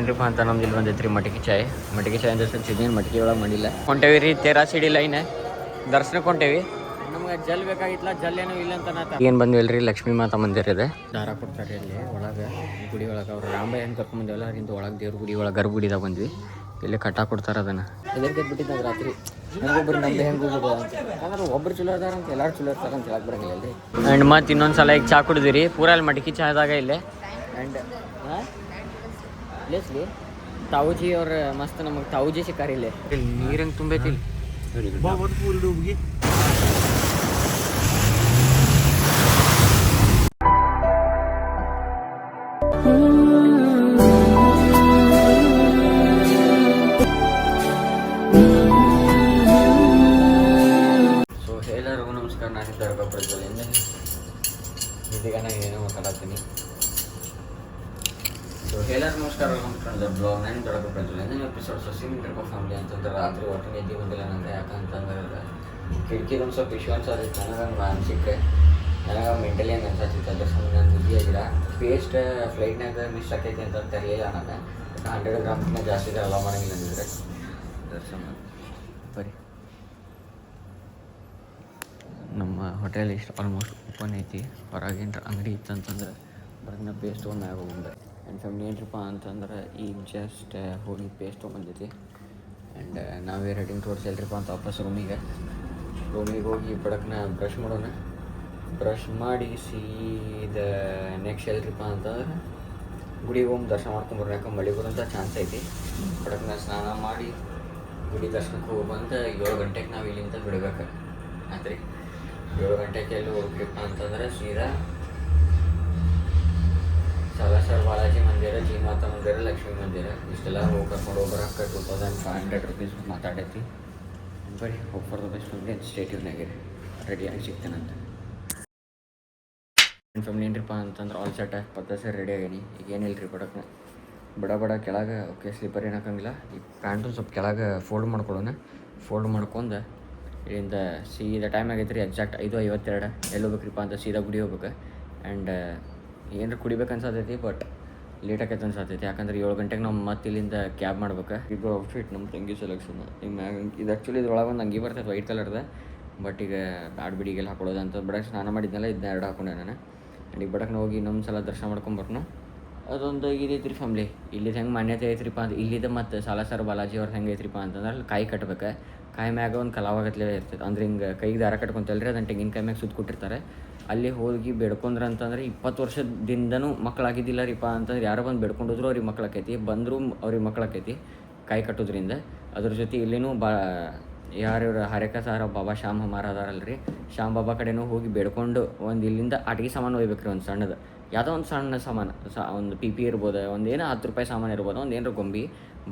ಏನ್ರಿಪ್ಪ ಅಂತ ನಮ್ದು ಇಲ್ಲಿ ಬಂದೈತ್ರಿ ಮಟಕಿ ಚಾಯ್ ಅಂದ್ರೆ ಸ್ವಲ್ಪ ಸಿದ್ನೇನು ಮಟಕಿ ಒಳಗೆ ಮಾಡಿಲ್ಲ ಹೊಂಟೇವಿ ರೀ ತೇರಾ ಸಿಡಿ ಲೈನ್ ದರ್ಶನಕ್ಕೆ ಹೊಂಟೇವಿ. ನಮ್ಗೆ ಜಲ್ ಬೇಕಾಗಿತ್ತಲ್ಲ, ಜಲ್ ಏನೂ ಇಲ್ಲ ಅಂತ ಏನು ಬಂದ್ವಿಲ್ರಿ. ಲಕ್ಷ್ಮೀ ಮಾತಾ ಮಂದಿರ ಇದೆ, ದಾರ ಕೊಡ್ತಾರೆ ಅಲ್ಲಿ ಒಳಗೆ ಗುಡಿ ಒಳಗೆ. ಅವ್ರು ರಾಂಬೆ ಹೆಂಗೆ ಕರ್ಕೊಂಡ್ಬಂದಿವಲ್ಲ ಅಲ್ಲಿಂದ ಒಳಗೆ ದೇವ್ರ ಗುಡಿ ಒಳಗೆ ಗರ್ಭಗುಡಿದಾಗ ಬಂದ್ವಿ. ಇಲ್ಲಿ ಕಟ್ಟಾಕ್ ಕೊಡ್ತಾರೆ ಅದನ್ನು. ಎದಕ್ಕೆ ಬಿಟ್ಟಿದ್ದಾಗ ರಾತ್ರಿ ಹೆಂಗೊಬ್ರು ನಮ್ದು ಹೆಂಗೆ ಹೋಗೋದು ಅಂತ. ಯಾಕಂದ್ರೆ ಒಬ್ರು ಚಲೋ ಅದಾರ ಅಂತ ಎಲ್ಲರೂ ಚಲೋ ಇರ್ತಾರೆ ಅಂತ ಹೇಳಕ್ಕೆ ಬರಂಗಿಲ್ಲ ಅಲ್ಲಿ. ಆ್ಯಂಡ್ ಮತ್ತೆ ಇನ್ನೊಂದು ಸಲ ಈಗ ಚಾ ಕುಡಿದಿರಿ ಪೂರ ಅಲ್ಲಿ ಮಟಕಿ ಚಾದಾಗ ಇಲ್ಲೇ. ಆ್ಯಂಡ್ ಪ್ಲೇಸ್ಲಿ ತಾವುಜಿ ಅವ್ರ ಮಸ್ತ್ ನಮಗೆ ತಾವುಜಿ ಸಿಕ್ಕಾರಿ ಇಲ್ಲಿ. ನೀರು ಹೆಂಗೆ ತುಂಬೈತಿ ಇಲ್ಲಿ. ಸೊ ಎಲ್ಲರಿಗೂ ನಮಸ್ಕಾರ. ನಾನು ದರ್ಗಾಪುರದಲ್ಲಿಂದ ಇದೀಗ ನಾನು ಏನೋ ಮಾತಾಡ್ತೀನಿ. ಸೊ ಎಲ್ಲರಿಗೂ ನಮಸ್ಕಾರ, ವೆಲ್ಕಮ್ ಟು ಬ್ಲಾಗ್. ನಾನು ದೊಡ್ಡಪುರದಲ್ಲಿಂದ ಎಪಿಸೋಡ್ ಸೊಸಿಮಿಂಟ್ರಿಕೋ ಫ್ಯಾಮಿಲಿ ಅಂತಂದ್ರೆ ರಾತ್ರಿ ಒಟ್ಟಿಗೆ ಎದ್ದು ಬಂದಿಲ್ಲ ನನಗೆ. ಯಾಕಂತಂದ್ರೆ ಕಿಟಕಿದು ಒಂದು ಸ್ವಲ್ಪ ಇಶ್ಯೂ ಅನ್ಸೋದಿತ್ತು ನನಗೆ. ಮಾನಸಿಕ ನನಗೆ ಮೆಂಟಲಿ ಹಂಗೆ ಅನ್ಸತ್ತಿತ್ತು. ಅದ್ರ ಸಂಬಂಧ ನಾನು ಬುದ್ಧಿ ಆಗಿಲ್ಲ. ಪೇಸ್ಟ್ ಫ್ಲೈಟ್ನಾಗ ಮಿಸ್ ಆಕೈತಿ ಅಂತ ತರಲಿಲ್ಲ ನನಗೆ. 100 ಗ್ರಾಮ್ಕಿಂತ ಜಾಸ್ತಿ ಅಲೋ ಮಾಡೋಂಗಿಲ್ಲ ಅಂದಿದ್ರೆ ಅದ್ರ ಸಂಬಂಧ ಬರೀ ನಮ್ಮ ಹೋಟೆಲ್ ಇಷ್ಟು ಆಲ್ಮೋಸ್ಟ್ ಓಪನ್ ಐತಿ. ಹೊರಗಿನ ಅಂಗಡಿ ಇತ್ತು ಅಂತಂದ್ರೆ ಹೊರಗಿನ ಪೇಸ್ಟ್ ತೊಗೊಂಡು ಮ್ಯಾಗ ಹೋಗ್ಬಂದೆ. ಆ್ಯಂಡ್ ಫ್ಯಾಮಿಲಿ ಏನಪ್ಪ ಅಂತಂದ್ರೆ ಈಗ ಜಸ್ಟ್ ಹೋಗಿ ಪೇಸ್ಟ್ ತೊಗೊಂಬಂದೈತಿ. ಆ್ಯಂಡ್ ನಾವೇ ರೆಡಿಂಗ್ ಟುವರ್ಡ್ಸ್ ಎಲ್ರಿಪ್ಪ ಅಂತ ವಾಪಸ್ ರೂಮಿಗೆ ಹೋಗಿ ಬಡಕ್ನ ಬ್ರಷ್ ಮಾಡೋಣ. ಬ್ರಷ್ ಮಾಡಿ ಸೀದಾ ನೆಕ್ಸ್ಟ್ ಎಲ್ರಿಪ್ಪ ಅಂತಂದ್ರೆ ಗುಡಿಗೆ ಹೋಗಿ ದರ್ಶನ ಮಾಡ್ಕೊಂಬರೋಣ. ಯಾಕೆ ಮಳೆ ಬರೋಂಥ ಚಾನ್ಸ್ ಐತಿ. ಬಡಕ್ನ ಸ್ನಾನ ಮಾಡಿ ಗುಡಿ ದರ್ಶನಕ್ಕೆ ಹೋಗಿ ಬಂದು 7 ಗಂಟೆಗೆ ನಾವು ಇಲ್ಲಿಂದ ಬಿಡ್ಬೇಕು ಆತ್ರಿ. 7 ಗಂಟೆಗೆ ಎಲ್ಲಿ ಹೋಗ್ಬೇಕಪ್ಪ ಅಂತಂದ್ರೆ ಸೀದಾ ಸಾಲಾಸರ್ ಬಾಲಾಜಿ ಮಂದಿರ, ಜಿ ಮಾತಾ ಮಂದಿರ, ಲಕ್ಷ್ಮೀ ಮಂದಿರ ಇಷ್ಟೆಲ್ಲ ಹೋಗಿ ಕರ್ಕೊಂಡು ಹೋಗ್ಬರಕ್ಕೆ 2500 rupees ಮಾತಾಡೈತಿ. ಬರೀ ಹೋಗಿ ಫಾರ್ ದ ಬೆಸ್ಟ್ ಸ್ಟೇಟಿವ್ನಾಗಿರಿ. ರೆಡಿಯಾಗಿ ಸಿಗ್ತೇನಂತ. ಫ್ಯಾಮಿಲಿ ಏನರಿಪ್ಪ ಅಂತಂದ್ರೆ ಆಲ್ ಸೆಟ್ ಪತ್ತ ರೆಡಿ ಆಗೀನಿ. ಈಗ ಏನಿಲ್ಲ ರೀ ಬಡ ಕೆಳಗೆ ಓಕೆ ಸ್ಲೀಪರ್ ಏನು ಹಾಕಂಗಿಲ್ಲ. ಈ ಪ್ಯಾಂಟು ಸ್ವಲ್ಪ ಕೆಳಗೆ ಫೋಲ್ಡ್ ಮಾಡ್ಕೊಡೋಣ. ಫೋಲ್ಡ್ ಮಾಡ್ಕೊಂಡು ಇಲ್ಲಿಂದ ಸೀದಾ ಟೈಮ್ ಆಗೈತೆ ರೀ ಎಕ್ಸಾಕ್ಟ್ 5:52. ಎಲ್ಲಿ ಹೋಗ್ಬೇಕ್ರಿಪ್ಪ ಅಂತ ಸೀದಾ ಗುಡಿ ಹೋಗ್ಬೇಕು. ಆ್ಯಂಡ್ ಏನಾರು ಕುಡಿಬೇಕು ಅನ್ಸತೈತಿ, ಬಟ್ ಲೇಟ್ ಆಕೈತೆ ಅನ್ಸತೈತಿ. ಯಾಕಂದ್ರೆ 7 ಗಂಟೆಗೆ ನಾವು ಮತ್ತೆ ಇಲ್ಲಿಂದ ಕ್ಯಾಬ್ ಮಾಡ್ಬೇಕು. ಇದು ಔಟ್ಫಿಟ್ ನಮ್ಮ ತಂಗಿ ಸೆಲೆಕ್ಷನ್. ಈಗ ಮ್ಯಾಗ ಇದು ಆ್ಯಕ್ಚುಲಿ ಇದ್ರೊಳಗೆ ಒಂದು ಅಂಗಿ ಬರ್ತೈತೆ ವೈಟ್ ಕಲರ್ದ. ಬಟ್ ಈಗ ಬ್ಯಾಡ್ ಬಿಡಿಗೆಲ್ಲ ಹಾಕೊಳ್ಳೋದು ಅಂತ ಬಡಕ್ಕೆ ಸ್ನಾನ ಮಾಡಿದ್ನಲ್ಲ, ಇದನ್ನ 2 ಹಾಕೊಂಡೆ ನಾನು. ಆ್ಯಂಡ್ ಈಗ ಬಡಕ್ಕೆ ಹೋಗಿ ಇನ್ನೊಂದು ಸಲ ದರ್ಶನ ಮಾಡ್ಕೊಂಬರ್ನು. ಅದೊಂದು ಇದೈತಿ ರೀ ಫ್ಯಾಮ್ಲಿ. ಇಲ್ಲಿದ್ದು ಹೆಂಗೆ ಮಾನ್ಯತೆ ಐತ್ರಿಪ್ಪ ಅಂತ ಇಲ್ಲಿದ್ದ ಮತ್ತು ಸಾಲಾಸರ್ ಬಾಲಾಜಿ ಅವ್ರದ್ದು ಹೆಂಗೆ ಐತ್ರಿಪ್ಪ ಅಂತಂದ್ರೆ ಅಲ್ಲಿ ಕಾಯಿ ಕಟ್ಬೇಕು. ಕಾಯಿ ಮ್ಯಾಗ ಒಂದು ಕಲಾವಾಗತ್ಲೇ ಇರ್ತೈತೆ. ಅಂದ್ರೆ ಹಿಂಗೆ ಕೈಗೆ ದಾರ ಕಟ್ಕೊಂತಲ್ರಿ, ಅದನ್ನು ತೆಂಗಿನಕಾಯಿ ಮ್ಯಾಗ ಸುತ್ತ ಕೊಟ್ಟಿರ್ತಾರೆ. ಅಲ್ಲಿ ಹೋಗಿ ಬೇಡ್ಕೊಂಡ್ರೆ ಅಂತಂದ್ರೆ 20 ವರ್ಷದಿಂದನೂ ಮಕ್ಕಳಾಗಿದ್ದಿಲ್ಲ ರೀಪ್ಪ ಅಂತಂದ್ರೆ ಯಾರೋ ಬಂದು ಬೇಡ್ಕೊಂಡೋದ್ರು ಅವ್ರಿಗೆ ಮಕ್ಕಳಾಕೈತಿ, ಬಂದರೂ ಅವ್ರಿಗೆ ಮಕ್ಕಳಾಕೈತಿ ಕಾಯಿ ಕಟ್ಟೋದ್ರಿಂದ. ಅದ್ರ ಜೊತೆ ಇಲ್ಲಿನೂ ಯಾರು ಹರೇಕ ಸಾರ ಬಾಬಾ ಶ್ಯಾಮ್ ಹಮಾರ ಅದಾರಲ್ರಿ, ಶ್ಯಾಮ್ ಬಾಬಾ ಕಡೆನೂ ಹೋಗಿ ಬೇಡ್ಕೊಂಡು ಒಂದು ಇಲ್ಲಿಂದ ಆಟಿಕೆ ಸಾಮಾನು ಒಯ್ಬೇಕ್ರಿ. ಒಂದು ಸಣ್ಣದು ಯಾವುದೋ ಒಂದು ಸಣ್ಣ ಸಾಮಾನು ಒಂದು PP ಇರ್ಬೋದು, ಒಂದು ಏನೋ 10 ರೂಪಾಯಿ ಸಾಮಾನು ಇರ್ಬೋದು, ಒಂದು ಏನಾರು ಗೊಂಬಿ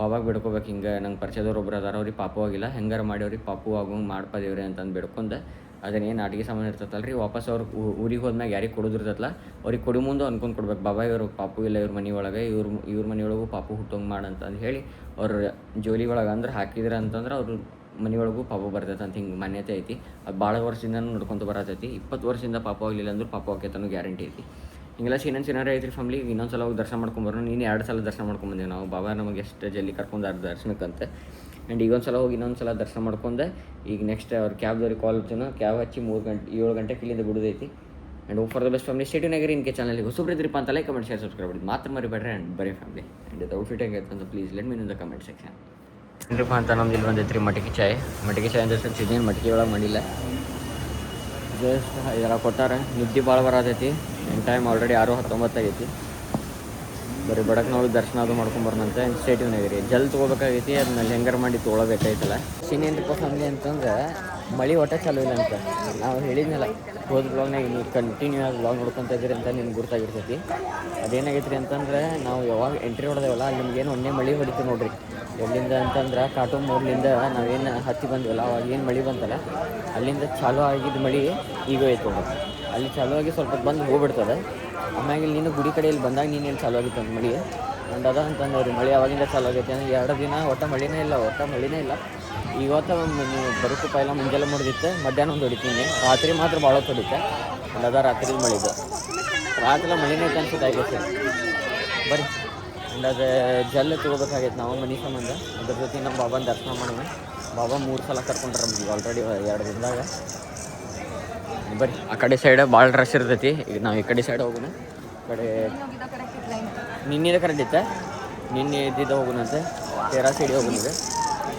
ಬಾಬಾಗೆ ಬೇಡ್ಕೋಬೇಕು. ಹಿಂಗೆ ನಂಗೆ ಪರಿಚಯದವ್ರು ಒಬ್ರು ಅದಾರ, ಅವ್ರಿಗೆ ಪಾಪು ಆಗಿಲ್ಲ, ಹೆಂಗಾರು ಮಾಡಿ ಅವ್ರಿಗೆ ಪಾಪು ಆಗೋಂಗೆ ಮಾಡ್ಪದೇವ್ರಿ ಅಂತಂದು ಬೇಡ್ಕೊಂಡು ಅದನ್ನೇನು ಅಡುಗೆ ಸಾಮಾನು ಇರ್ತೈತಲ್ಲ ರೀ, ವಾಪಸ್ ಅವ್ರು ಊರಿಗೆ ಹೋದ್ಮ್ಯಾಗ ಯಾರಿಗೆ ಕೊಡೋದಿರ್ತೈತಲ್ಲ ಅವ್ರಿಗೆ ಕೊಡು ಮುಂದೆ ಅನ್ಕೊಂಡು ಕೊಡ್ಬೇಕು. ಬಾಬಾ ಇವರು ಪಾಪು ಇಲ್ಲ ಇವ್ರ ಮನೆ ಒಳಗೆ, ಇವ್ರ ಮನೆಯೊಳಗೂ ಪಾಪು ಹುಟ್ಟೋಂಗೆ ಮಾಡಂತಂದು ಹೇಳಿ ಅವ್ರ ಜೋಲಿ ಒಳಗೆ ಅಂದ್ರೆ ಹಾಕಿದ್ರೆ ಅಂತಂದ್ರೆ ಅವ್ರು ಮನೆಯೊಳಗೂ ಪಾಪು ಬರ್ತೈತೆ ಅಂತ ಹಿಂಗೆ ಮಾನ್ಯತೆ ಐತಿ. ಅದು ಭಾಳ ವರ್ಷದಿಂದನೂ ನೋಡ್ಕೊತ ಬರತೈತಿ. 20 ವರ್ಷದಿಂದ ಪಾಪು ಆಗಲಿಲ್ಲ ಅಂದ್ರೆ ಪಾಪು ಆಕೈತನೂ ಗ್ಯಾರಂಟಿ ಐತಿ. ಹಿಂಗೆಲ್ಲ ಸೀನಾರಿ ಐತ್ರಿ ಫ್ಯಾಮ್ಲಿ. ಇನ್ನೊಂದು ಸಲ ಹೋಗಿ ದರ್ಶನ ಮಾಡ್ಕೊಂಬರೋಣ. ನೀನು 2 ಸಲ ದರ್ಶನ ಮಾಡ್ಕೊಂಬಂದೇವೆ ನಾವು. ಬಾಬಾ ನಮಗೆ ಎಷ್ಟು ಜಲ್ದಿ ಕರ್ಕೊಂಡಾರ ದರ್ಶನಕ್ಕಂತೆ. ಆ್ಯಂಡ್ ಈಗ ಒಂದು ಸಲ ಹೋಗಿ ಇನ್ನೊಂದು ಸಲ ದರ್ಶನ ಮಾಡ್ಕೊಂಡೆ. ಈಗ ನೆಕ್ಸ್ಟ್ ಅವ್ರ ಕ್ಯಾಬ್ದವ್ರಿಗೆ ಕಾಲ್ ಹಚ್ಚೋಣ. ಕ್ಯಾಬ್ ಹಚ್ಚಿ 7 ಗಂಟೆಗೆ ಇಲ್ಲಿಂದ ಬಿಡೋದೈತಿ. ಆ್ಯಂಡ್ ಹೋಗಿ ಫಾರ್ ದ ಬೆಸ್ಟ್ ಫ್ಯಾಮಿಲಿ. ಸ್ಟೇಟಿವ್ನಾಗಿರಿ. ಇನ್ಕೆ ಚಾನಲ್ಗೆ ಹೊಸಬ್ರು ಇದ್ರಿಪ್ಪ ಅಂತ ಲೈಕ್, ಕಮೆಂಟ್, ಶೇರ್, ಸಬ್ಸ್ಕ್ರೈಬ್ ಮಾಡಿ ಮಾತ್ರ ಮರಿಬೇಡ್ರಿ. ಆ್ಯಂಡ್ ಬರೀ ಫ್ಯಾಮಿಲಿ ಆ್ಯಂಡ್ ಇದು ಔಟ್ಫಿಟ್ ಹೆಂಗೈತೆ ಅಂತ please let me in the comment section. ಏನರಿಪ್ಪ ಅಂತ ನಮ್ದು ಇಲ್ಲಿ ಬಂದೈತ್ರಿ ಮಟಕಿ ಚಾಯ್ ಅಂದ್ರೆ ಸ್ವಲ್ಪ ಸಿದ್ನೇನು ಮಟಕಿ ಒಳಗೆ ಮಾಡಿಲ್ಲ. ಜಸ್ಟ್ ಇದೆಲ್ಲ ಕೊಟ್ಟಾರ. ನಿದ್ದೆ ಭಾಳ ಬರತೈತಿ. ಇನ್ ಟೈಮ್ ಆಲ್ರೆಡಿ 6:19 ಆಗೈತಿ. ಬರೀ ಬಡಕ್ಕೆ ನಾವು ದರ್ಶನ ಅದು ಮಾಡ್ಕೊಂಬರ್ನಂತೆ. ಸ್ಟೇಟಿವ್ನಾಗಿರಿ. ಜಲ್ ತೊಗೋಬೇಕಾಗೈತಿ. ಅದನ್ನ ಹೆಂಗಾರು ಮಾಡಿ ತೊಗೊಳಬೇಕಾಯ್ತಲ್ಲ. ಏನೇನ್ರಿಪ್ಪ ಫ್ಯಾಮಿಲಿ ಅಂತಂದ್ರೆ ಮಳೆ ಒಟ್ಟ ಚಾಲೂ ಇಲ್ಲ ಅಂತ ನಾವು ಹೇಳಿದ್ನಲ್ಲ ಹೋದ ಬ್ಲಾಗ್ನಾಗ. ನೀವು ಕಂಟಿನ್ಯೂ ಆಗಿ ಬ್ಲಾಗ್ ನೋಡ್ಕೊತ ಇದ್ದೀರಿ ಅಂತ ನಿಮ್ಗೆ ಗುರ್ತಾಗಿರ್ತೈತಿ. ಅದೇನಾಗೈತೆ ರೀ ಅಂತಂದ್ರೆ ನಾವು ಯಾವಾಗ ಎಂಟ್ರಿ ಹೊಡೆದೇವಲ್ಲ ಅಲ್ಲಿ ನಿಮ್ಗೇನು ಒಂದೇ ಮಳೆ ಹೊಡಿತೀವಿ ನೋಡ್ರಿ. ಎಲ್ಲಿಂದ ಅಂತಂದ್ರೆ ಕಾಟು ಮೂರ್ಲಿಂದ ನಾವೇನು ಹತ್ತಿ ಬಂದ್ವಲ್ಲ ಅವಾಗ ಏನು ಮಳೆ ಬಂತಲ್ಲ ಅಲ್ಲಿಂದ ಚಾಲೂ ಆಗಿದ್ದ ಮಳೆ ಈಗ ಐತೆ ನೋಡ್ರಿ. ಅಲ್ಲಿ ಚಾಲೂ ಆಗಿ ಸ್ವಲ್ಪ ಬಂದು ಹೋಗ್ಬಿಡ್ತದೆ. ಆಮ್ಯಾಗ ನೀನು ಗುಡಿ ಕಡೆಯಲ್ಲಿ ಬಂದಾಗ ನೀನೇನು ಚಾಲೂ ಆಗಿತ್ತು ಅಂತ ಮಳೆ. ಆ್ಯಂಡ್ ಅದ ಅಂತಂದವ್ರಿ ಮಳೆ ಅವಾಗಿಂದ ಚಾಲೂ ಆಗೈತೆ ಅಂದರೆ 2 ದಿನ ಒಟ್ಟ ಮಳೆನೇ ಇಲ್ಲ. ಇವತ್ತು ನೀವು ಬರೋಕ್ಕೂ ಪೈಲ ಮುಂಜಾನೆ ಮಾಡಿದಿತ್ತು, ಮಧ್ಯಾಹ್ನ ಒಂದು ಹೊಡಿತೀನಿ. ರಾತ್ರಿ ಮಾತ್ರ ಭಾಳ ಹೊತ್ತು ಹೊಡಿತೆ. ಆ್ಯಂಡ್ ಅದ ರಾತ್ರಿ ಮಳಿದು ರಾತ್ರಿ ಮಳೆನೇ ಅನ್ಸುತ್ತೆ ಆಗೈತೆ. ಬರ್ರಿ ಅದು ಜಲ್ ತೊಗೋಬೇಕಾಗೈತೆ ನಾವು ಮನೆ ಸಂಬಂಧ. ಅದ್ರ ಜೊತೆ ನಮ್ಮ ಬಾಬಾನ ದರ್ಶನ ಮಾಡೋಣ. ಬಾಬಾ 3 ಸಲ ಕರ್ಕೊಂಡ್ರೆ ನಮ್ಗೆ ಆಲ್ರೆಡಿ 2 ದಿನದಾಗ. ಬರ್ರಿ ಆ ಕಡೆ ಸೈಡ್ ಭಾಳ ರಶ್ ಇರ್ತೈತಿ. ಈಗ ನಾವು ಈ ಕಡೆ ಸೈಡ್ ಹೋಗೋಣ. ಕಡೆ ನಿನ್ನೆ ಕರೆಕ್ಟ್ ಇತ್ತ, ನಿನ್ನೆ ಇದ್ದಿದ್ದ ಹೋಗೋಣಂತೆ. ತೇರಾ ಸಿಡಿ ಹೋಗೋಣಿದೆ.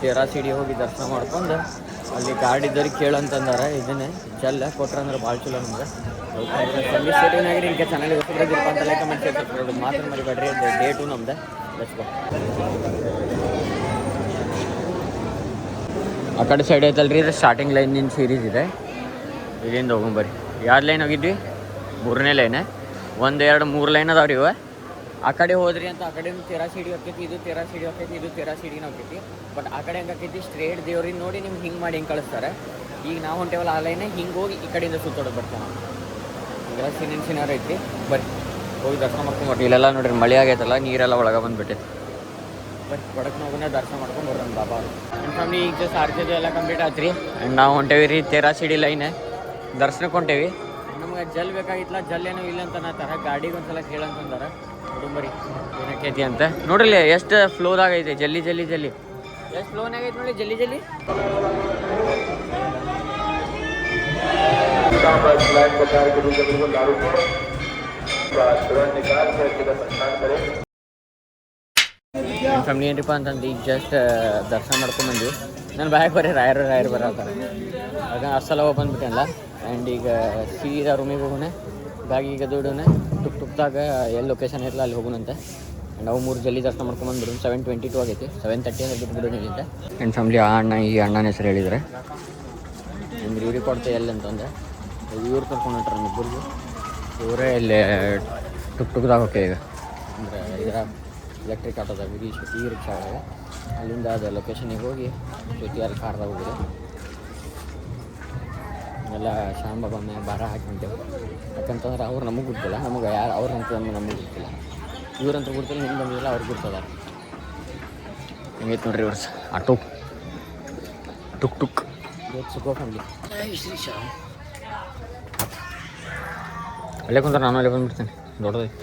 ತೇರಾ ಸಿಡಿ ಹೋಗಿ ದರ್ಶನ ಮಾಡ್ಕೊಂಡು ಅಲ್ಲಿ ಗಾಡಿ ಇದ್ದವ್ರಿಗೆ ಕೇಳಂತಂದಾರ. ಇದನ್ನೇ ಜಲ್ಲ ಕೊಟ್ರೆ ಅಂದ್ರೆ ಭಾಳ ಚಲೋ ನಮ್ಗೆ. ಸಂಗೀತ ಸ್ಟೇಡಿಯಮ್ನಾಗ್ರಿ ಇಂಕೆ ಚಾನಲ್ ಗೊತ್ತಿರೋದಿಲ್ಪ ಅಂತ ಲೈಕ್ ಕಮೆಂಟ್ ಶೇರ್ ಸಬ್ಸ್ಕ್ರೈಬ್ ಮಾತ್ರ ಮರಿಬೇಡ್ರಿ. ಡೇಟು ನಮ್ದು. Let's go. ಆ ಕಡೆ ಸೈಡ್ ಐತಲ್ರಿ, ಇದು ಸ್ಟಾರ್ಟಿಂಗ್ ಲೈನಿನ ಸೀರೀಸ್ ಇದೆ. ಇಲ್ಲಿಂದ ಹೋಗೊಂಬರ್ರಿ. ಯಾವ್ದು ಲೈನ್ ಹೋಗಿದ್ವಿ? 3ನೇ ಲೈನ್. 1, 2, 3 ಲೈನ್ ಅದಾವ್ರಿ ಇವ. ಆ ಕಡೆ ಹೋದ್ರಿ ಅಂತ ಆ ಕಡೆ ತೇರಾ ಸಿಡಿ ಹೋಗ್ತೈತಿ, ಇದು ತೇರಾ ಸಿಡಿ ಹೋಗ್ತೈತಿ, ಇದು ತೇರಾ ಸಿಡಿನ ಹೋಗ್ತೈತಿ. ಬಟ್ ಆ ಕಡೆ ಹೆಂಗೆ ಆಕೈತಿ, ಸ್ಟ್ರೇಟ್ ದೇವ್ರಿಗೆ ನೋಡಿ ನಿಮ್ಗೆ ಹಿಂಗೆ ಮಾಡಿ ಹಿಂಗೆ ಕಳಿಸ್ತಾರೆ. ಈಗ ನಾವು ಹೊಂಟೇವಲ್ಲ ಆ ಲೈನೇ ಹಿಂಗೆ ಹೋಗಿ ಈ ಕಡೆಯಿಂದ ಸುತ್ತೋಡೋದು ಬರ್ತಾವೆ. ನಾವು ಈಗೆಲ್ಲ ಸಿನಾರ ಐತಿ. ಬರ್ರಿ ಹೋಗಿ ದರ್ಶನ ಮಾಡ್ಕೊಂಡ್ಬರ್ರಿ. ಇಲ್ಲೆಲ್ಲ ನೋಡ್ರಿ ಮಳೆ ಆಗೈತಲ್ಲ, ನೀರೆಲ್ಲ ಒಳಗೆ ಬಂದುಬಿಟ್ಟೈತಿ. ಬರ್ರಿ ಒಡಕ್ಕೆ ಹೋಗೋಣ, ದರ್ಶನ ಮಾಡ್ಕೊಂಡು ಬರ್ರಿ ನಮ್ಮ ಬಾಬಾ. ನಮ್ಮ ಫ್ಯಾಮಿಲಿ ಈಗ ಜಸ್ಟ್ ಆರ್ತಿದ್ದು ಎಲ್ಲ ಕಂಪ್ಲೀಟ್ ಆಯ್ತು ರೀ. ಆ್ಯಂಡ್ ನಾವು ಹೊಂಟೇವಿ ರೀ ತೇರಾ ಸಿಡಿ ಲೈನ್ ದರ್ಶನಕ್ಕೆ ಹೊಂಟೇವಿ. ನಮ್ಗೆ ಜಲ್ ಬೇಕಾಗಿತ್ತಲ್ಲ, ಜಲ್ ಏನೋ ಇಲ್ಲ ಅಂತ ಅನ್ನತ್ತಾರ. ಗಾಡಿಗೆ ಒಂದ್ಸಲ ಕೇಳಂತಂದಾರ. ಕುಟುಂಬರಿ ಏನಕ್ಕೈತಿ ಅಂತ ನೋಡ್ರಿ. ಎಷ್ಟು ಫ್ಲೋದಾಗ ಐತೆ, ಜಲ್ಲಿ ಜಲ್ಲಿ ಜಲ್ಲಿ ಎಷ್ಟು ಫ್ಲೋನಾಗ ಐತೆ ನೋಡಿ, ಜಲ್ಲಿ ಜಲ್ಲಿ. ನನ್ನ ಫ್ಯಾಮಿಲಿ ಏನ್ರಿಪ್ಪ ಅಂತಂದು ಈಗ ಜಸ್ಟ್ ದರ್ಶನ ಮಾಡ್ಕೊಂಡ್ಬಂದ್ವಿ. ನನ್ನ ಬ್ಯಾಗ್ ಬರೀ ರಾಯರು ಬರತ್ತಾರೆ. ಆಗ ಅಷ್ಟೆಲ್ಲ ಬಂದ್ಬಿಟ್ಟೆಲ್ಲ. ಆ್ಯಂಡ್ ಈಗ ಸೀದಾ ರೂಮಿಗೆ ಹೋಗೋಣ. ಬ್ಯಾಗ್ ಈಗ ದುಡ್ಡೋಣ. ಟುಕ್ದಾಗ ಎಲ್ಲಿ ಲೊಕೇಶನ್ ಇರಲ್ಲ ಅಲ್ಲಿ ಹೋಗೋಣಂತೆ. ನಾವು 3 ಜಲ್ದಿ ದರ್ಶನ ಮಾಡ್ಕೊಂಡ್ಬಂದ್ಬಿಡು. 7:22 ಆಗೈತಿ. 7:30 ಅಂತ ಬಿಟ್ಬಿಡೋಣ ಇಲ್ಲಿಂದ. ನನ್ನ ಫ್ಯಾಮಿಲಿ ಆ ಅಣ್ಣ ಈ ಅಣ್ಣನ ಹೆಸರು ಹೇಳಿದರೆ ನಿಮ್ಗೆ ಇವ್ರಿಗೆ ಕೊಡ್ತೆ ಎಲ್ಲಿ ಅಂತಂದೆ. ಇವ್ರು ಕರ್ಕೊಂಡು ಹೊಂಟ್ರೆ ನಮ್ಮಿಬ್ಬರಿಗೂ. ಇವರೇ ಇಲ್ಲಿ ಟುಕ್ದಾಗ ಹೋಗ್ತೇವೆ ಈಗ. ಅಂದರೆ ಇದರ ಎಲೆಕ್ಟ್ರಿಕ್ ಆಟೋದಾಗ ಈ ರಿಕ್ಷಾ ಒಳಗೆ ಅಲ್ಲಿಂದ ಅದು ಲೊಕೇಶನಿಗೆ ಹೋಗಿ ಜೊತೆ ಅಲ್ಲಿ ಕಾರ್ದಾಗ ಹೋಗಿದೆ. ಎಲ್ಲ ಶಾಂಬಾಬಾ ಮ್ಯಾಗ ಭಾರ ಹಾಕೊಂತೇವೆ. ಯಾಕಂತಂದ್ರೆ ಅವ್ರು ನಮಗೆ ಗೊತ್ತಿಲ್ಲ, ನಮಗೆ ಯಾರು ಅವ್ರಂತ ನಮಗೆ ಗೊತ್ತಿಲ್ಲ. ಇವ್ರಂತ ಗೊತ್ತಿಲ್ಲ, ನಿಮ್ಗೆ ಬಂದಿಲ್ಲ, ಅವ್ರಿಗೆ ಗೊತ್ತದ. ಹಿಂಗೈತೆ ನೋಡ್ರಿ ಇವ್ರ ಆಟೋ ಟುಕ್ ಸುಖೋ ಫ್ಯಾಮಿಲಿ. ಅಲ್ಲೇ ಕುಂತಾರೆ, ನಾನು ಅಲ್ಲೇ ಬಂದ್ಬಿಡ್ತೇನೆ. ದೊಡ್ಡದೈತಿ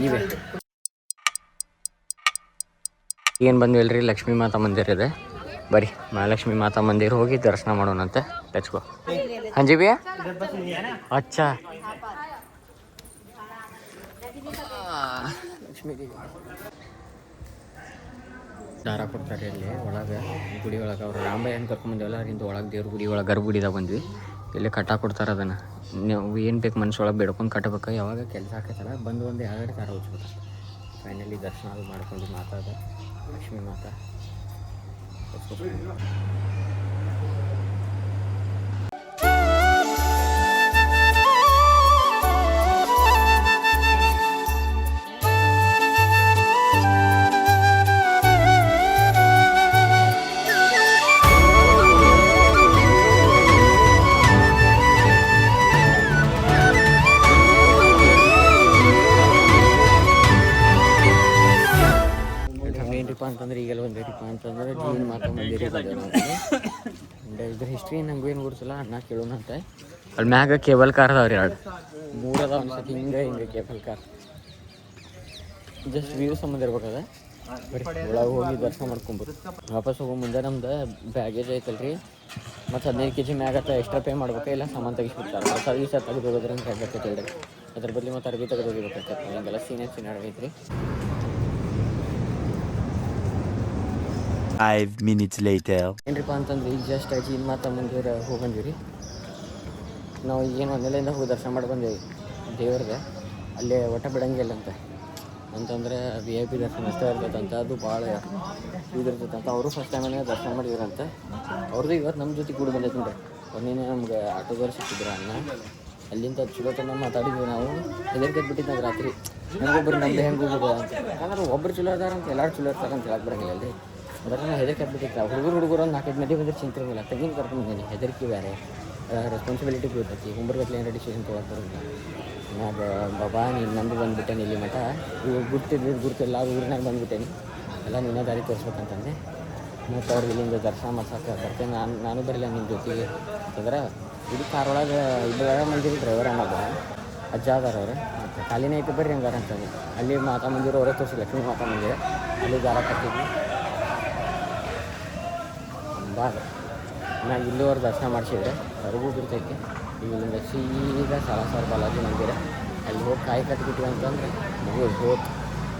ನೀವೇ. ಏನು ಬಂದ್ವಿಲ್ರಿ, ಲಕ್ಷ್ಮೀ ಮಾತಾ ಮಂದಿರ ಇದೆ. ಬರೀ ಮಹಾಲಕ್ಷ್ಮಿ ಮಾತಾ ಮಂದಿರ ಹೋಗಿ ದರ್ಶನ ಮಾಡೋಣಂತೆ. Let's go. ಹಾಂಜಿ ಭಯ್ಯ ಅಚ್ಚಾ ಲಕ್ಷ್ಮೀ ದಾರ ಕೊಡ್ತಾರೆ ಅಲ್ಲಿ ಒಳಗೆ ಗುಡಿ ಒಳಗೆ. ಅವ್ರು ರಾಮಯ್ಯನ ಕರ್ಕೊಂಡ್ಬಂದೇವಲ್ಲ, ಅಲ್ಲಿಂದ ಒಳಗೆ ದೇವ್ರ ಗುಡಿ ಒಳಗೆ ಗರ್ಭಗುಡಿದಾಗ ಬಂದ್ವಿ. ಇಲ್ಲಿ ಕಟ್ಟಾಕ ಕೊಡ್ತಾರೆ. ಅದನ್ನು ನೀವು ಏನು ಬೇಕು ಮನ್ಸೊಳಗೆ ಬೇಡ್ಕೊಂಡು ಕಟ್ಟಬೇಕು. ಯಾವಾಗ ಕೆಲಸ ಆಕೈತಲ್ಲ ಬಂದು ಒಂದು 2 ದಾರ ಹೋಗ್ಬೇಕು. ಫೈನಲಿ ದರ್ಶನ ಅದು ಮಾಡ್ಕೊಂಡು ಮಾತಾಡ ಲಕ್ಷ್ಮೀ ಮಾತಾ. ಅಂತಂದ್ರೆ ಈಗೆಲ್ಲ ಬಂದೈತಿಪ್ಪ ಅಂತಂದ್ರೆ ಜೀವನ ಮಾತಾ ಮಂದಿರ ಬಂದೇವೆ. ಇದ್ರ ಹಿಸ್ಟ್ರಿ ನಂಗೆ ಏನು ಗೊತ್ತಿಲ್ಲ. ಅಣ್ಣ ಕೇಳೋಣ ಅಂತ. ಅಲ್ಲಿ ಮ್ಯಾಗ ಕೇಬಲ್ ಕಾರ್ ಅದಾವ್ರಿ 2-3 ಅದಾವ ಅನ್ಸತಿ. ಹಿಂಗೆ ಕೇಬಲ್ ಕಾರ್ ಜಸ್ಟ್ ವ್ಯೂ ಸಂಬಂಧ ಇರ್ಬೇಕದ. ಬರೀ ಒಳಗೆ ಹೋಗಿ ದರ್ಶನ ಮಾಡ್ಕೊಂಬೋದು. ವಾಪಸ್ ಹೋಗೋ ಮುಂದೆ ನಮ್ದು ಬ್ಯಾಗೇಜ್ ಐತಲ್ರಿ, ಮತ್ತು 15 kg ಮ್ಯಾಗ ಎಕ್ಸ್ಟ್ರಾ ಪೇ ಮಾಡ್ಬೇಕು. ಇಲ್ಲ ಸಾಮಾನು ತೆಗಿಸ್ಬಿಡ್ತಾರೆ. ಸರ್ವಿಸ್ ತೆಗೆದು ಹೋಗೋದ್ರೆ ಅಂತ ಹೇಳ್ಬೇಕು ಹೇಳ್ರಿ. ಅದ್ರ ಬದಲು ಮತ್ತು ಅರ್ಬಿ ತೆಗೆದು ಹೋಗಿಬೇಕಾಗ್ತದೆ. ಹಿಂಗೆಲ್ಲ ಸೀನ್ ಆಗೈತ್ರಿ. 5 minutes later. ಏನ್ರಿಪ್ಪ ಅಂತಂದ್ರೆ ಈಗ ಜಸ್ಟ್ ಜೀನ್ ಮಾತಾ ಮಂದಿರ ಹೋಗಿ ಬಂದಿವಿ ರೀ ನಾವು. ಏನು ಒಂದೆಲ್ಲಿಂದ ಹೋಗಿ ದರ್ಶನ ಮಾಡಿ ಬಂದೇವಿ ದೇವ್ರಿಗೆ. ಅಲ್ಲೇ ಒಟ್ಟ ಬಿಡಂಗಿಲ್ಲಂತೆ ಅಂತಂದರೆ VIP ದರ್ಶನ ಅಷ್ಟೇ ಇರ್ತೈತಂತ. ಅದು ಭಾಳ ಇದಿರ್ತೈತಂತ. ಅವರು ಫಸ್ಟ್ ಟೈಮೇ ದರ್ಶನ ಮಾಡಿದ್ರಂತೆ. ಅವ್ರದ್ದು ಇವತ್ತು ನಮ್ಮ ಜೊತೆ ಕೂಡ ಬಂದೈತೆ ನೋಡ್ರಿ. ಒಂದಿನ ನಮ್ಗೆ ಆಟೋದವ್ರು ಸಿಕ್ಕಿದ್ರು ಅಣ್ಣ. ಅಲ್ಲಿಂದ ಚಲೋ ತನ ಮಾತಾಡಿದ್ವಿ ನಾವು. ಹೆದರಿಕೆ ಬಿಟ್ಟಿದ್ದಾಗ ರಾತ್ರಿ ಹೆಂಗೊಬ್ಬರು ನಮ್ದು ಹೆಂಗೆ ಹೋಗೋದು ಅಂತ. ಯಾಕಂದ್ರೆ ಒಬ್ಬರು ಚಲೋ ಅದಾರಂತ ಎಲ್ಲರೂ ಚಲೋ ಇರ್ತಾರೆ ಅಂತ ಹೇಳಕ್ಕೆ ಬರಂಗಿಲ್ಲ ಅಲ್ಲಿ. ಬಟ್ ನಾನು ಹೆದರಿಕೆ ಬಿಟ್ಟಿತ್ತು. ಹುಡುಗರು ಒಂದು 4-5 ಮಂದಿ ಬಂದರೆ ಚಿಂತೆ ಇರೋಂಗಿಲ್ಲ. ತೆಗಿನ ಕರ್ಕೊಂಡು ಬಂದೀನಿ. ಹೆದರಿಕೆ ಬೇರೆ, ರೆಸ್ಪಾನ್ಸಿಬಿಲಿಟಿ ಬೀಳ್ತೈತಿ. ಒಂಬರ್ಗಟ್ಲೆ ಏನು ಡಿಸಿಷನ್ ತೊಗೊಳ್ತಾರಂತ. ನಾಗ ಬಾಬಾ ನೀನು ನಂದು ಬಂದುಬಿಟ್ಟೇನೆ ಇಲ್ಲಿ ಮಠ. ಇವಾಗ ಗುರ್ತಿಲ್ಲ ಊರಿನಾಗ ಬಂದುಬಿಟ್ಟೇನಿ. ಎಲ್ಲ ನಿನ್ನ ದಾರಿ ತೋರಿಸ್ಬೇಕಂತಂದೆ. ಮತ್ತು ಅವ್ರಿಗೆ ಇಲ್ಲಿಂದ ದರ್ಶನ ಮಾಡ್ಸಕ್ಕೆ ಬರ್ತೇನೆ. ನಾನು ಬರಲಿಲ್ಲ ನಿಮ್ಮ ಜೊತೆಗೆ. ಯಾಕಂದ್ರೆ ಇದು ಕಾರೊಳಗೆ 2 ಮಂದಿ ಡ್ರೈವರ್ ಅನ್ನೋದು. ಅಜ್ಜ ಅದಾರ ಅವ್ರು. ಮತ್ತು ಖಾಲಿನೇ ಐತೆ ಬರ್ರಿ ಹಂಗಾರ ಅಂತಂದು ಅಲ್ಲಿ ಮಾತಾ ಮಂದಿರ ಅವರೇ ತೋರಿಸಿ ಲಕ್ಷ್ಮೀ ಮಾತಾ ಮಂದಿರ ಅಲ್ಲಿ ದಾರ ಕಟ್ಟಿದ್ವಿ ಅಂದಾಗ ನಾ ಇಲ್ಲಿವರೆಗೆ ದರ್ಶನ ಮಾಡಿಸಿದ್ರೆ ಹೊರಗೂ ಬಿಡ್ತೈತಿ. ಇಲ್ಲಿಂದ ಸೀದಾ ಸಾಲಾಸರ ಬಾಲಾಜಿ ಮಂದಿರ ಅಲ್ಲಿ ಹೋಗಿ ಕಾಯಿ ಕಟ್ಟಿಬಿಟ್ವಿ ಅಂತಂದ್ರೆ ಮುಗಿದು ಹೋತ್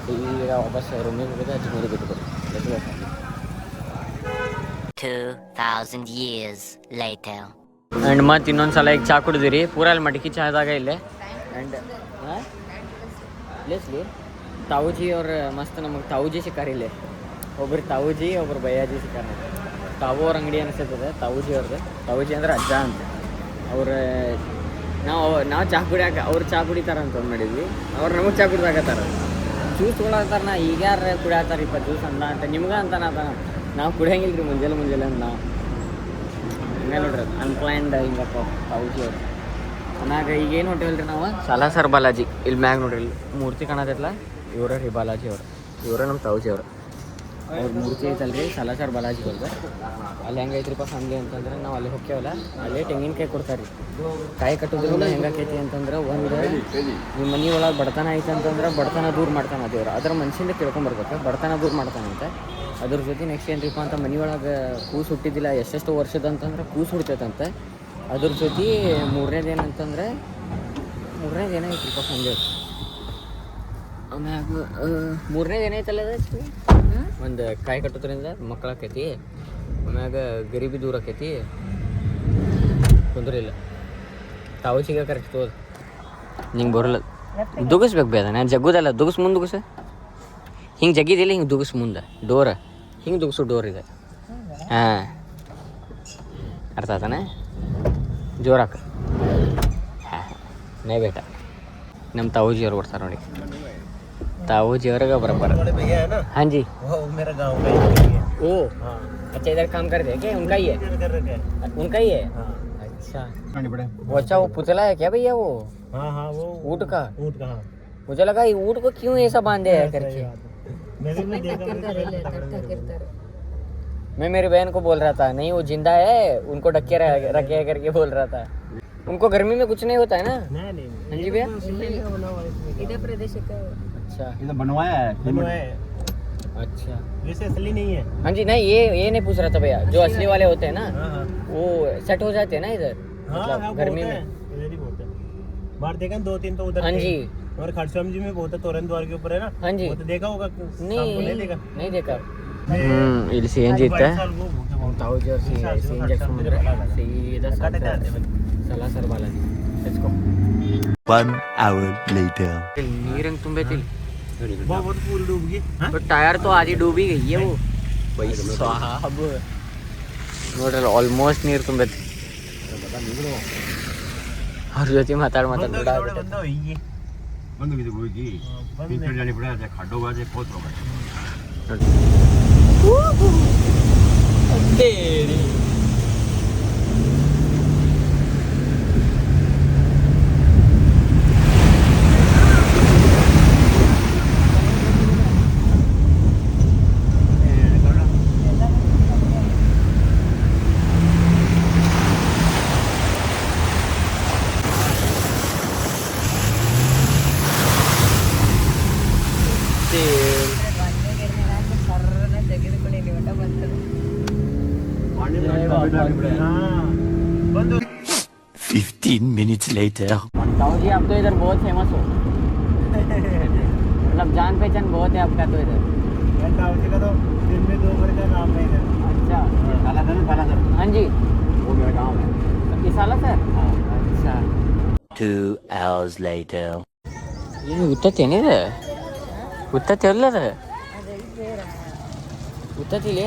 ಸೀದಾ ವಾಪಸ್ ರೂಮಿಗೆ ಹೋಗೋದು ಅಜ್ಜಿನೂರಿಗೆ ಬಿಟ್ಬಿಟ್ಟು ಎತ್ಬೇಕು. 2000 years later. ಆ್ಯಂಡ್ ಮತ್ತು ಇನ್ನೊಂದು ಸಲ ಈಗ ಚಹಾ ಕುಡಿದಿರಿ ಪೂರ ಅಲ್ಲಿ ಮಟಕಿ ಚಹಾದಾಗ ಇಲ್ಲೇ. ಆ್ಯಂಡ್ ಪ್ಲೇಸ್ಲಿ ತಾವುಜಿ ಅವ್ರ ಮಸ್ತ್ ನಮಗೆ ತಾವುಜಿ ಸಿಕ್ಕಾರಿ ಇಲ್ಲೇ. ಒಬ್ರು ತಾವುಜಿ ಒಬ್ರು ಬಯ್ಯಾಜಿ ಸಿಕ್ಕಾರ. ತಾವು ಅವ್ರ ಅಂಗಡಿ ಅನಿಸ್ತದೆ ತಾವುಜಿ ಅವ್ರದ್ದು. ತಾವುಜಿ ಅಂದ್ರೆ ಅಜ್ಜ ಅಂತ. ಅವ್ರ ನಾವು ಚಹಾ ಕುಡಿಯಾಕ ಅವ್ರು ಚಹಾ ಕುಡಿತಾರ ಅಂತ ಅಂದು ಮಾಡಿದ್ವಿ. ಅವ್ರು ನಮಗೆ ಚಹಾ ಕುಡ್ದಾಕತ್ತಾರ. ಜ್ಯೂಸ್ ತೊಗೊಳತ್ತಾರ. ನಾ ಈಗ ಯಾರು ಕುಡಿಯತ್ತಾರಿಪ್ಪ ಜ್ಯೂಸ್ ಅಂದ ಅಂತ ನಿಮ್ಗೆ ಅಂತಾನ ಅದ. ನಾವು ಕುಡಿಯಂಗಿಲ್ಲ ರೀ ಮುಂಜಾನೆ ಅಂತ ನಾವು ಹಿಂಗೆ ನೋಡ್ರಿ ಅನ್ಪ್ಲ್ಯಾಂಡ್ ಹಿಂಗಪ್ಪ ತಾವುಜಿ ಅವ್ರು. ಅನ್ನಾಗ ಈಗೇನು ಹೊಂಟಿವಲ್ಲ ರೀ ನಾವು ಸಾಲಾಸರ್ ಬಾಲಾಜಿ ಇಲ್ಲಿ ಮ್ಯಾಗ ನೋಡ್ರಿ ಇಲ್ಲಿ ಮೂರ್ತಿ ಕಾಣತೈತಲ್ಲ ಇವರೇ ರೀ ಬಾಲಾಜಿ ಅವರು. ಇವರೇ ನಮ್ಮ ತಾವುಜಿ ಅವರು. ಅವ್ರ ಮೂರ್ತಿ ಐತಲ್ಲ ರೀ ಸಾಲಾಸರ್ ಬಾಲಾಜಿ ಅವ್ರದ್ದು. ಅಲ್ಲಿ ಹೆಂಗೈತ್ರಿಪ್ಪ ಫ್ಯಾಮ್ಲಿ ಅಂತಂದ್ರೆ ನಾವು ಅಲ್ಲಿ ಹೋಗ್ತೇವಲ್ಲ ಅಲ್ಲಿ ತೆಂಗಿನಕಾಯಿ ಕೊಡ್ತಾರೆ ರೀ. ಕಾಯಿ ಕಟ್ಟೋದ್ರಿಂದ ಹೆಂಗಾಕೈತಿ ಅಂತಂದ್ರೆ ಒಂದು ನಿಮ್ಮ ಮನೆ ಒಳಗೆ ಬಡತನ ಐತೆ ಅಂತಂದ್ರೆ ಬಡತನ ದೂರ ಮಾಡ್ತಾನೆ ದೇವ್ರು. ಅದರ ಮನುಷ್ಯಂದ ತಿಳ್ಕೊಂಬರ್ಬೇಕು ಬಡತನ ದೂರ ಮಾಡ್ತಾನಂತೆ. ಅದ್ರ ಜೊತೆ ನೆಕ್ಸ್ಟ್ ಏನ್ರಿಪ್ಪ ಅಂತ ಮನೆ ಒಳಗೆ ಕೂಸು ಹುಟ್ಟಿದ್ದಿಲ್ಲ ಎಷ್ಟೆಷ್ಟು ವರ್ಷದ ಅಂತಂದ್ರೆ ಕೂಸು ಹುಡ್ತೈತಂತೆ. ಅದ್ರ ಜೊತೆ ಮೂರನೇದು ಏನಂತಂದ್ರೆ ಮೂರನೇದು ಏನೈತ್ರಿಪ್ಪ ಸಂಜೆ ಆಮ್ಯಾಗ ಮೂರನೇದು ಏನೈತಲ್ಲ ಅದು ಒಂದು ಕಾಯಿ ಕಟ್ಟೋದ್ರಿಂದ ಮಕ್ಕಳು ಆಕೈತಿ. ಆಮ್ಯಾಗ ಗರೀಬಿ ದೂರ ಆಕೈತಿ. ತೊಂದರೆ ಇಲ್ಲ. ತಾವು ಸಿಗ ಕರೆಕ್ಟ್ ತೋದು ನಿಂಗೆ ಬರಲ್ಲ ದುಗಿಸ್ಬೇಕು ಬೇಡ. ನಾನು ಜಗ್ಗುದಲ್ಲ ದುಗಿಸ್ ಮುಂದೆ ದುಗಿಸ ಹಿಂಗೆ ಜಗ್ಗಿದಿಲ್ಲ ಹಿಂಗೆ ದುಗಿಸ್ ಮುಂದೆ ಡೋರ ಹಿಂಗೆ ದುಗಿಸು ಡೋರ್ ಇದೆ. ಹಾಂ ಅರ್ಥ ಆತಾನೆ ಜೋರಾಕ. ಹಾಂ ನೇ ಬೇಟ ನಮ್ಮ ತಾವುಜಿಯವ್ರು ಬರ್ತಾರೆ ನೋಡಿ. ताऊजी और का बराबर। हाँ जी वो मेरा गांव का ही है। ओ अच्छा इधर काम कर रहे क्या? उनका ही है? उनका ही है? अच्छा वो अच्छा वो पुतला है क्या भैया वो? हाँ हाँ वो ऊँट का। मुझे लगा ये ऊँट को क्यों ऐसा बांधे है करके। मैं मेरी बहन को बोल रहा था नहीं वो जिंदा है उनको ढके रखे करके बोल रहा था। उनको गर्मी में कुछ नहीं होता है ना? नहीं। हाँ जी भैया इधर प्रदेश का। अच्छा इधर बनवाया है। अच्छा वैसे असली नहीं है। हाँ जी नहीं ये नहीं पूछ रहा था भैया जो असली वाले होते हैं ना वो सेट हो जाते हैं ना इधर मतलब गर्मी में इधर ही बहुत है। बाहर देखा 2-3 तो उधर। हाँ जी और खड़श्याम जी में बहुत है तोरण द्वार के ऊपर है ना। हाँ जी वो तो देखा होगा। नहीं देखा ಇಲ್ಲಿ CNG ಇತ್ತ ತಾವುಜಿ ಅವ್ರು ಇಂಜೆಕ್ಷನ್ ಮಾಡಿದ್ರೆ ಸೀದಾ Salasar Balaji. Let's go. 1 hour later. ನೀರಂಗ್ ತುಂಬೈತಿ बहुत फूल डूब गई। तो टायर तो आधी डूब ही गई है वो भाई साहब ನೋಡ್ರಲ್ಲ ಆಲ್ಮೋಸ್ಟ್ ನೀರು ತುಂಬೈತಿ. ಅವ್ರ ಜೊತೆ ಮಾತಾಡಿ Bando 15 minutes later. ताऊजी आप तो इधर बहुत फेमस हो मतलब जान पहचान बहुत है आपका तो इधर। ताऊजी का तो दिन में 2 बार का काम है इधर। अच्छा सालासर। हाँ जी वो मेरा गांव है ये सालासर। अच्छा 2 hours later. ये ಉತ್ತತ್ತೇನಿದೆ ಉತ್ತತ್ತಿ ಅಲ್ಲದ ಉತ್ತತ್ತಿಲೇ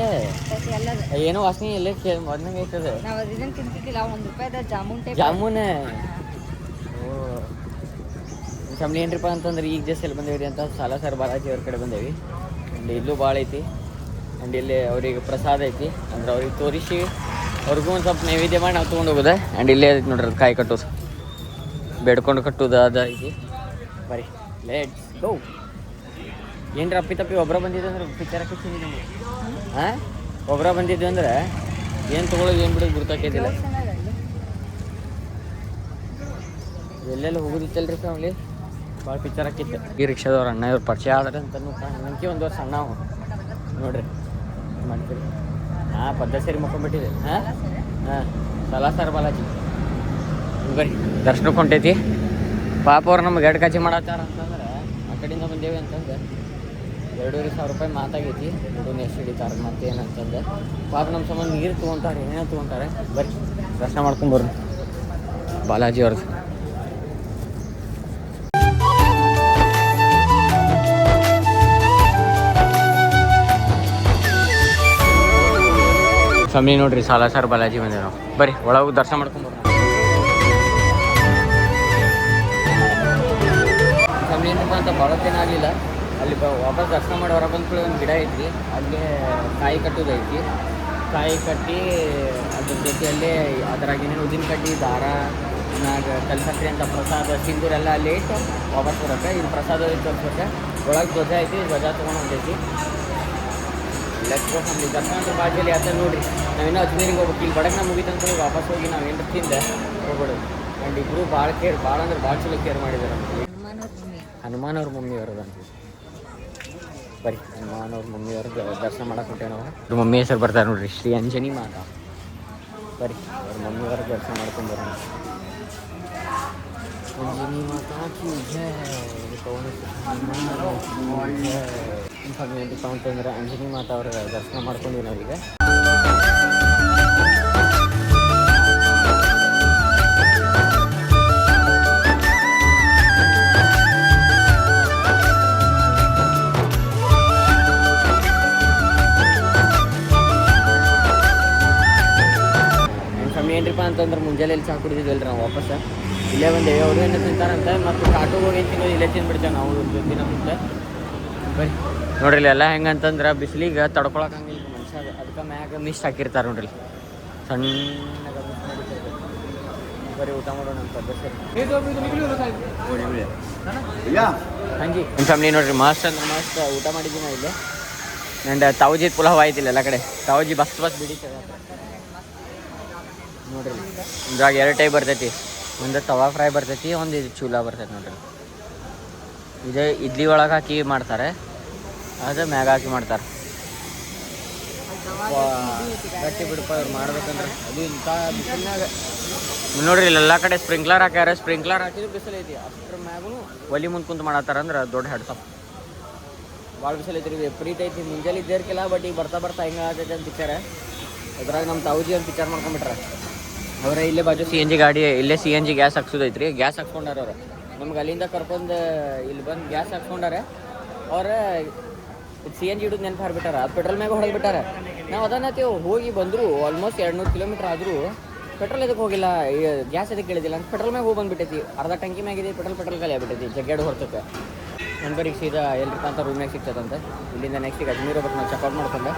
ಏನೋ ವಾಸನೆ ಎಲ್ಲ ಮೊದಲಂಗೆ ಐತದೆ. ನಾವು ಅದನ್ನ ತಿಂತಿದ್ದಿಲ್ಲ ₹1 ಜಾಮೂನ್ ಟೈಪ್ ಜಾಮೂನ್. ಓ ಫ್ಯಾಮಿಲಿ ಏನ್ರಿಪ್ಪ ಅಂತಂದ್ರೆ ಈಗ ಜಸ್ಟ್ ಎಲ್ಲಿ ಬಂದೇವಿ ಅಂತ ಸಾಲಾಸರ್ ಬಾಲಾಜಿ ಅವ್ರ ಕಡೆ ಬಂದೇವಿ. ಆ್ಯಂಡ್ ಇಲ್ಲೂ ಭಾಳ ಐತಿ. ಆ್ಯಂಡ್ ಇಲ್ಲಿ ಅವ್ರಿಗೆ ಪ್ರಸಾದ ಐತಿ ಅಂದ್ರೆ ಅವ್ರಿಗೆ ತೋರಿಸಿ ಅವ್ರಿಗೂ ಒಂದು ಸ್ವಲ್ಪ ನೈವೇದ್ಯ ಮಾಡಿ ನಾವು ತೊಗೊಂಡು ಹೋಗೋದೆ. ಆ್ಯಂಡ್ ಇಲ್ಲೇ ಐತಿ ನೋಡ್ರಿ ಕಾಯಿ ಕಟ್ಟೋದು ಬೇಡ್ಕೊಂಡು ಕಟ್ಟೋದು ಅದು ಐತಿ. ಬರೀ ಲೆಟ್ಸ್ ಗೋ. ಏನ್ರ ಅಪ್ಪಿ ಒಬ್ಬರ ಬಂದಿದ್ದು ಅಂದ್ರೆ ಪಿಕ್ಚರ್ ಹಾಕಿಸ್ತೀನಿ ನಮಗೆ. ಹಾಂ ಒಬ್ಬರ ಬಂದಿದ್ದು ಅಂದ್ರೆ ಏನು ತೊಗೊಳೋದು ಏನು ಬಿಡೋದು ಗುರ್ತಾಕಿದ್ದಿಲ್ಲ. ಎಲ್ಲೆಲ್ಲ ಹೋಗೋದಿತ್ತಲ್ರಿ ಫ್ಯಾಮಿಲಿ ಭಾಳ ಪಿಕ್ಚರ್ ಹಾಕಿತ್ತು. ಈ ರಿಕ್ಷಾದವ್ರು ಅಣ್ಣ ಇವ್ರು ಪರಿಚಯ ಆದ್ರೆ ಅಂತನೂ ನಂಗೆ ಒಂದು ವರ್ಷ ಅಣ್ಣ ಅವ ನೋಡ್ರಿ ಮಾಡ್ತೀರಿ. ಹಾಂ ಪದ್ಧ ಸೇರಿ ಮಕ್ಕೊಂಡ್ಬಿಟ್ಟಿದೆ. ಹಾಂ ಸಲಾಸರ್ ಬಾಲಾಜಿ ಬರ್ರಿ ದರ್ಶನಕ್ಕೆ ಹೊಂಟೈತಿ. ಪಾಪ ಅವ್ರು ನಮ್ಗೆ ಗಡ್ ಕಾಚಿ ಮಾಡತ್ತಾರ ಅಂತಂದ್ರೆ ಆ ಕಡೆಯಿಂದ ಬಂದೇವಿ ಅಂತಂದ್ರೆ 2,500 ರೂಪಾಯಿ ಮಾತಾಗೈತಿ. ದುಡ್ಡು ಎಷ್ಟು ಹಿಡಿತಾರೆ ಮತ್ತೇನಂತಂದ್ರೆ ಪಾಪ ನಮ್ಮ ಸಂಬಂಧ ನೀರು ತೊಗೊತಾರೆ ಏನೇನು ತೊಗೊತಾರೆ. ಬರ್ರಿ ದರ್ಶನ ಮಾಡ್ಕೊಂಬರ್ರಿ ಬಾಲಾಜಿ ಅವ್ರದ್ದು. ಫ್ಯಾಮಿಲಿ ನೋಡ್ರಿ ಸಲಾಸರ್ ಬಾಲಾಜಿ ಬಂದೆ ನಾವು. ಬರ್ರಿ ಒಳಗೆ ದರ್ಶನ ಮಾಡ್ಕೊಂಬರ್ರಿ. ಫ್ಯಾಮಿಲಿ ಏನಪ್ಪ ಅಂತ ಭಾಳತ್ತೇನ ಆಗಲಿಲ್ಲ. ಅಲ್ಲಿ ವಾಪಸ್ ದರ್ಶನ ಮಾಡಿ ಹೊರ ಬಂದ್ಕೊಳ್ಳಿ ಒಂದು ಗಿಡ ಐತಿ, ಅಲ್ಲೇ ಕಾಯಿ ಕಟ್ಟೋದೈತಿ. ಕಾಯಿ ಕಟ್ಟಿ ಅದ್ರ ಜೊತೆಯಲ್ಲೇ ಅದ್ರಾಗಿನ ಉದ್ದಿನ ಕಡ್ಡಿ ದಾರ ನಾಗ ಕಲ್ಸಕ್ರಿ ಅಂತ ಪ್ರಸಾದ ಸಿಂಧೂರೆಲ್ಲ ಅಲ್ಲಿ ಇಟ್ಟು ವಾಪಸ್ ಬರೋಕ್ಕೆ. ಇದು ಪ್ರಸಾದ ತೋರಿಸ್ಬೇಕು. ಒಳಗೆ ಧ್ವಜ ಐತಿ, ಧ್ವಜ ತೊಗೊಂಡು ಹೊಂಟೈತಿ. Let's go family. ದರ್ಶನ ಅಂತ ಬಾಜಲ್ಲಿ ಆತ ನೋಡಿರಿ. ನಾವಿನ್ನೂ ಅಜ್ಮೀರಿಗೆ ಹೋಗ್ಬೇಕು. ಇಲ್ಲಿ ಬಡಗ್ನ ಮುಗಿತಂತ ವಾಪಸ್ ಹೋಗಿ ನಾವು ಏನು ತಿಂದೆ ಹೋಗ್ಬಿಡೋದು. ಆ್ಯಂಡ್ ಇಬ್ಬರು ಭಾಳ ಅಂದ್ರೆ ಭಾಳ ಚಲೋ ಕೇರ್ ಮಾಡಿದ್ದಾರೆ. ಹನುಮಾನ್ ಅವ್ರ ಮಮ್ಮಿ ಅವ್ರದಂತ. ಬರೀ ಹನುಮಾನ್ ಅವ್ರ ಮಮ್ಮಿ ಅವ್ರಿಗೆ ದರ್ಶನ ಮಾಡಕ್ಕೆ ಹೊಂಟೇವೆ ನಾವು. ಅವ್ರ ಮಮ್ಮಿ ಹೆಸರು ಬರ್ತಾರೆ ನೋಡ್ರಿ, ಶ್ರೀ ಅಂಜನಿ ಮಾತಾ. ಬರೀ ಅವ್ರ ಮಮ್ಮಿ ಅವ್ರಿಗೆ ದರ್ಶನ ಮಾಡ್ಕೊಂಡು ಬರೋಣ. ಅಂಜನಿ ಮಾತಾ ಕಿ ಜೈ. ಏನಪ್ಪ ಅಂತಂದ್ರೆ ಅಂಜನಿ ಮಾತಾ ಅವ್ರ ದರ್ಶನ ಮಾಡ್ಕೊಂಡ್ವಿ ನಾವೀಗ. ಏನಪ್ಪ ಅಂತಂದ್ರೆ ಮುಂಜಾನೆ ಚಹಾ ಕುಡಿದಿದ್ವಲ್ಲ ನಾವು ವಾಪಸ್ ಇಲ್ಲೇ ಬಂದೇವೆ. ಅವರು ಏನೋ ತಿಂತಾರಂತ ಮತ್ತು ಕಾಟು ಹೋಗಿ ತಿನ್ನೋದು ಇಲ್ಲೇ ತಿಂದ್ಬಿಡ್ತೇವೆ ನಾವು ದಿನ ಮುಂದೆ. ಬರೀ ನೋಡ್ರಿ ಎಲ್ಲ ಹೆಂಗಂತಂದ್ರೆ ಬಿಸಿಲಿಗೆ ತಡ್ಕೊಳಕಂಗಿಲ್ಲ ಮನುಷ್ಯ. ಅದಕ್ಕೆ ಮ್ಯಾಗ ಮಿಸ್ಟ್ ಹಾಕಿರ್ತಾರೆ ನೋಡ್ರಿ ಸಣ್ಣಗ ಮಿಸ್ಟ್ ಮಾಡಿರ್ತಾರೆ. ಬರೀ ಊಟ ಮಾಡೋಣ ಅಂತ ಹಂಗೆ ನಿಮ್ಮ ಫ್ಯಾಮಿಲಿ ನೋಡ್ರಿ ಮಸ್ತ್ ಅಂದ್ರೆ ಮಸ್ತ್ ಊಟ ಮಾಡಿದ್ದೀನಿ ನಾ ಇಲ್ಲೇ. ಆ್ಯಂಡ್ ತಾವಜಿದ್ ಪುಲಾವ್ ಆಯ್ತಿಲ್ಲ ಎಲ್ಲ ಕಡೆ. ತಾವಜಿ ಬಸ್ ಬಿಡಿತದೆ ನೋಡ್ರಿ. ಇದ್ರಾಗ 2 ಟೈಪ್ ಬರ್ತೈತಿ. ಒಂದು ತವಾ ಫ್ರೈ ಬರ್ತೈತಿ, ಒಂದು ಇದು ಚೂಲಾ ಬರ್ತೈತಿ ನೋಡ್ರಿ. ಇದು ಇಡ್ಲಿ ಒಳಗೆ ಹಾಕಿ ಮಾಡ್ತಾರೆ, ಅದು ಮ್ಯಾಗ ಹಾಕಿ ಮಾಡ್ತಾರೆ. ಗಟ್ಟಿ ಬಿಡಪ್ಪ ಅವ್ರು ಮಾಡ್ಬೇಕಂದ್ರೆ. ಅದು ಇಂಥ ಬಿಸಿಲಿನಾಗ ನೋಡ್ರಿ ಎಲ್ಲ ಕಡೆ ಸ್ಪ್ರಿಂಕ್ಲರ್ ಹಾಕ್ಯಾರ. ಸ್ಪ್ರಿಂಕ್ಲರ್ ಹಾಕಿದ್ರು ಬಿಸಿಲೈತಿ. ಅಷ್ಟ್ರ ಮ್ಯಾಗೂ ಒಲಿ ಮುಂದೆ ಕುಂತು ಮಾಡತ್ತಾರಂದ್ರೆ ದೊಡ್ಡ ಹೆಡ್ಸಪ್. ಭಾಳ ಬಿಸಿಲೈತಿ ರೀ, ಎಪ್ರಿತೈತಿ. ಮುಂಜಾನೆ ಇದ್ದೇರ್ಕಿಲ್ಲ, ಬಟ್ ಈಗ ಬರ್ತಾ ಹಿಂಗೆ ಆಗತೈತೆ ಅಂತ ಪಿಕ್ಚರ್. ಅದ್ರಾಗ ನಮ್ಮ ತಾವಜಿ ಒಂದು ಪಿಕ್ಚರ್ ಮಾಡ್ಕೊಂಡ್ಬಿಟ್ರೆ. ಅವರೇ ಇಲ್ಲೇ ಬಾಜು CNG ಗಾಡಿ, ಇಲ್ಲೇ CNG ಗ್ಯಾಸ್ ಹಾಕ್ಸೋದೈತ್ರಿ. ಗ್ಯಾಸ್ ಹಾಕ್ಸ್ಕೊಂಡಾರ ಅವ್ರು. ನಮ್ಗೆ ಅಲ್ಲಿಂದ ಕರ್ಕೊಂಡು ಇಲ್ಲಿ ಬಂದು ಗ್ಯಾಸ್ ಹಾಕ್ಸ್ಕೊಂಡಾರೆ. ಅವ್ರು CNG ಹಿಡಿದು ನೆನಪು ಹಾರ್ಬಿಟ್ಟಾರ. ಅದು ಪೆಟ್ರೋಲ್ ಮ್ಯಾಗ ಹೊಡೆದು ಬಿಟ್ಟಾರೆ. ನಾವು ಅದನ್ನತ್ತೀವಿ ಹೋಗಿ ಬಂದರು. ಆಲ್ಮೋಸ್ಟ್ 200 ಕಿಲೋಮೀಟ್ರ್ ಆದರೂ ಪೆಟ್ರೋಲ್ ಎದಕ್ಕೆ ಹೋಗಿಲ್ಲ, ಗ್ಯಾಸ್ ಎದಕ್ಕೆ ಕೇಳಿದಿಲ್ಲ ಅಂತ ಪೆಟ್ರೋಲ್ ಮ್ಯಾಗ ಹೋಗಿ ಬಂದುಬಿಟ್ಟೈತಿ. ಅರ್ಧ ಟಂಕಿ ಮ್ಯಾಗಿದೆ ಪೆಟ್ರೋಲ್ ಖಾಲಿ ಆಗ್ಬಿಟ್ಟೈತಿ ಜಗ್ಗಾಡು ಹೊರತಕ್ಕೆ. ನನ್ನ ಬರೀ ಸೀದಾ ಎಲ್ರಿಪ್ಪ ಅಂತ ರೂಮ್ನಾಗ ಸಿಗ್ತದಂತೆ. ಇಲ್ಲಿಂದ ನೆಕ್ಸ್ಟಿಗೆ ಅಜ್ಮೀರ್ ಹೋಗ್ಬೇಕು ನಾವು ಚೆಕ್ಔಟ್ ಮಾಡ್ಕೊಂಡು.